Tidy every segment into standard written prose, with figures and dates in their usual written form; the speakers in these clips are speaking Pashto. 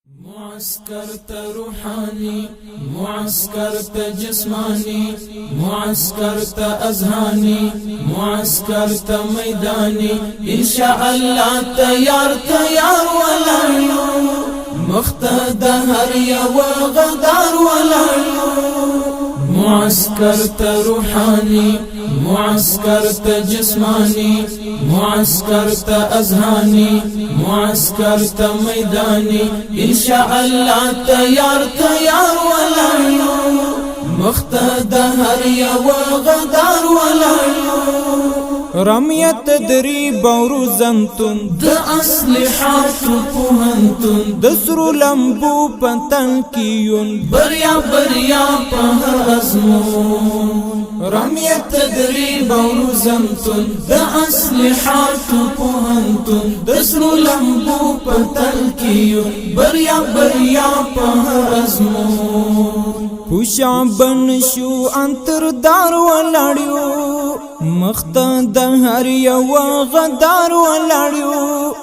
معسكر روحاني، معسكر جسماني، معسكر أذهاني، معسكر ميداني، إن شاء الله تيار ولعلو مختد هريا وغدار ولعلو. معسكر روحاني، معسكر جسماني، معسكر أذهاني، معسكر ميداني، إن شاء الله تيار ولعلو مختد هريا وغدار ولعلو. رمية تدريب وروزنتون د اصلحات پوهنتون، د سرو لمبو پتن کیون بریا په هر ازمون. رمية تدريب وروزنتون د اصلحات پوهنتون، د سرو لمبو پتن کیون بریا په هر ازمون. خوشا بن شو انتردار ولاړیو مختد هر یو غدار ولاړیو.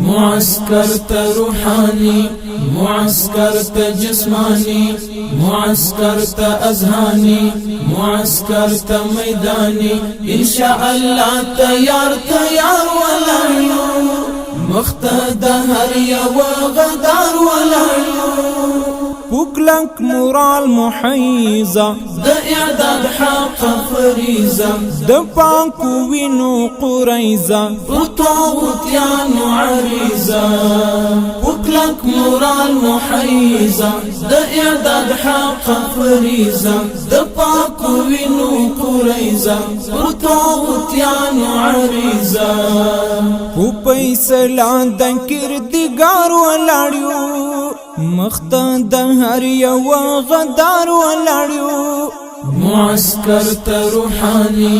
معسكر روحاني، معسكر جسماني، معسكر أذهاني، معسكر ميداني، إن شاء الله تيار ولعلو مختد هريا وغدار ولعلو. پوکلک مورال محیزه د اعداد حق فریزه، د پاکو وینو قریزه طاغوتیانو عریزه. پوکلک مورال محیزه د اعداد حق فریزه، د پاکو وینو قریزه طاغوتیانو عریزه. او پیسلا د کردګار ولاړیو مختد هر یو غدار ولاړیو. معسكر روحاني،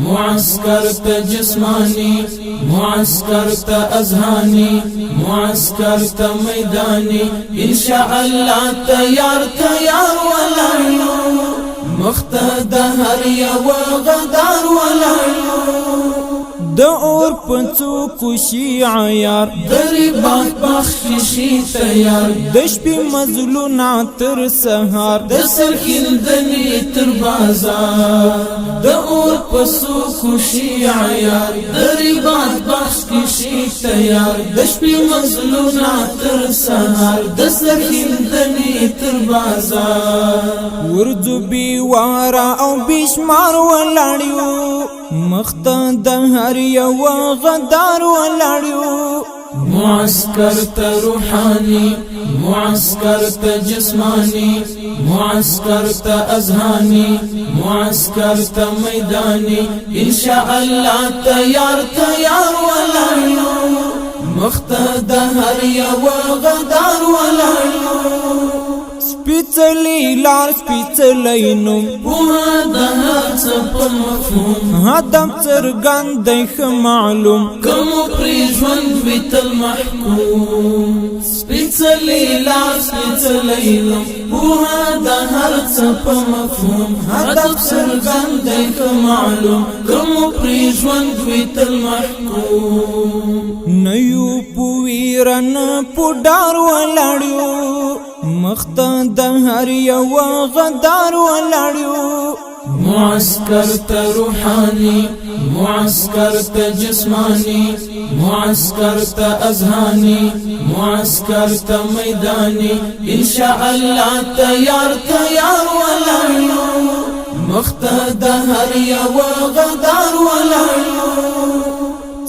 معسكر جسماني، معسكر أذهاني، معسكر ميداني، إن شاء الله تيار ولعلو مختد هريا وغدار ولعلو. د اور پڅو کوشي عیار غریبات بخششي تیار، د شپې مزلونه تر سهار د سرخندنې تر بازار. د اور پسو خوشي عیار، غریبات بخششي تیار، د شپې مزلونه تر سهار د سرخندنې تر بازار. ورځو بیوارا او بشمار ولاړیو مختد هر یو غدار ولاړیو. معسكر روحاني، معسكر جسماني، معسكر أذهاني، معسكر ميداني، إن شاء الله تيار ولعلو مختد هريا وغدار ولعلو. سپیڅلی لار سپیڅلی نوم پوهه د هر څه په مفهوم، هدف څرګند دی ښه معلوم کوم پرې ژوند وي تل محکوم. سپیڅلی لار سپیڅلی نوم، پوهه د هر څه په مفهوم، هدف څرګند دی ښه معلوم کوم پرې ژوند وي تل محکوم. نیو پویرن پوډار ولاړیو مختد هر یو غدار ولاړیو. معسكر روحاني، معسكر جسماني، معسكر أذهاني، معسكر ميداني، إن شاء الله تيار ولعلو مختد هريا وغدار ولعلو.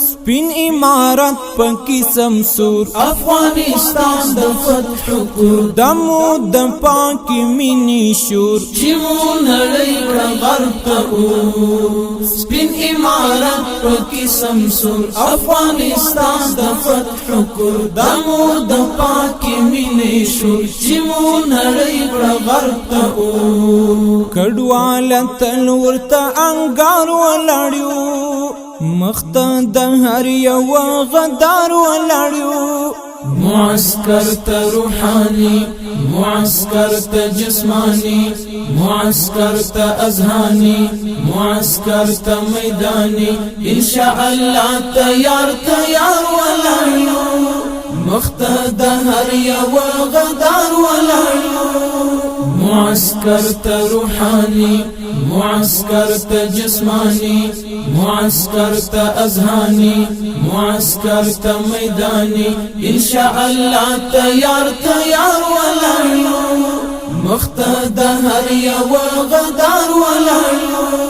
سپین امارت پکی سمسور افغانستان د فتح کور، دمو د پاکی مینی شور چې مو نړۍ کړه غرب ته اور. سپین امارت پکې سمسور افغانستان د فتح کور، دمو د پاکی مینې شور چې مو نړۍ کړه غرب ته اور. کډواله تل ورته انګار ولاړیو مختد هر یو غدار ولاړیو. معسكر روحاني، معسكر جسماني، معسكر أذهاني، معسكر ميداني، إن شاء الله تيار ولعلو مخته هر یو غدار ولاړو معسكر ته روحاني معسكر ته جسماني معسكر ته اذهاني معسكر ته ميداني ان شاء الله تیار ولاړو مخته هر یو غدار ولاړو